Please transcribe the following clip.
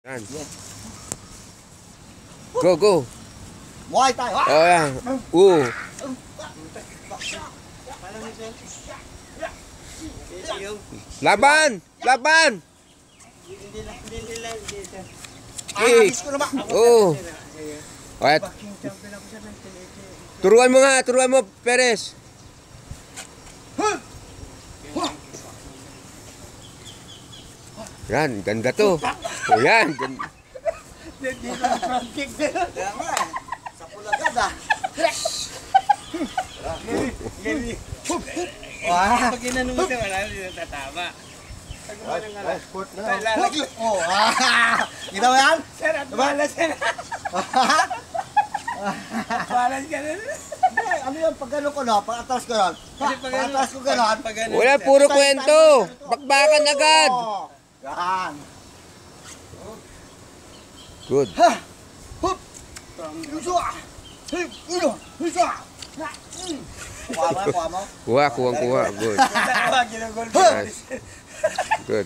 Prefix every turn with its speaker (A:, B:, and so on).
A: Yan. Go, go.
B: Muay Thai.
A: Oh, yan. Laban! Laban!
B: Alis ko naman.
A: Alright. Turuan mo nga, turuan mo, Perez. Yan, ganda to. Oh, yan.
B: Hindi na front kick din. Sa pulagad ah.
C: Pag ginanong mo siya, wala na tatama.
B: Oh, kita mo yan?
C: Sir, at balas ka na. Balas ka na.
B: Ano yan? Pag gano'n ko na, pag atras ko na. Pag atras ko gano'n.
A: Wala, puro kwento. Bakbakan agad.
B: Yan.
A: Good.
B: Kuha mo, kuha mo.
A: Kuha, kuha, kuha. Good.
C: Ginagol.
A: Nice. Good.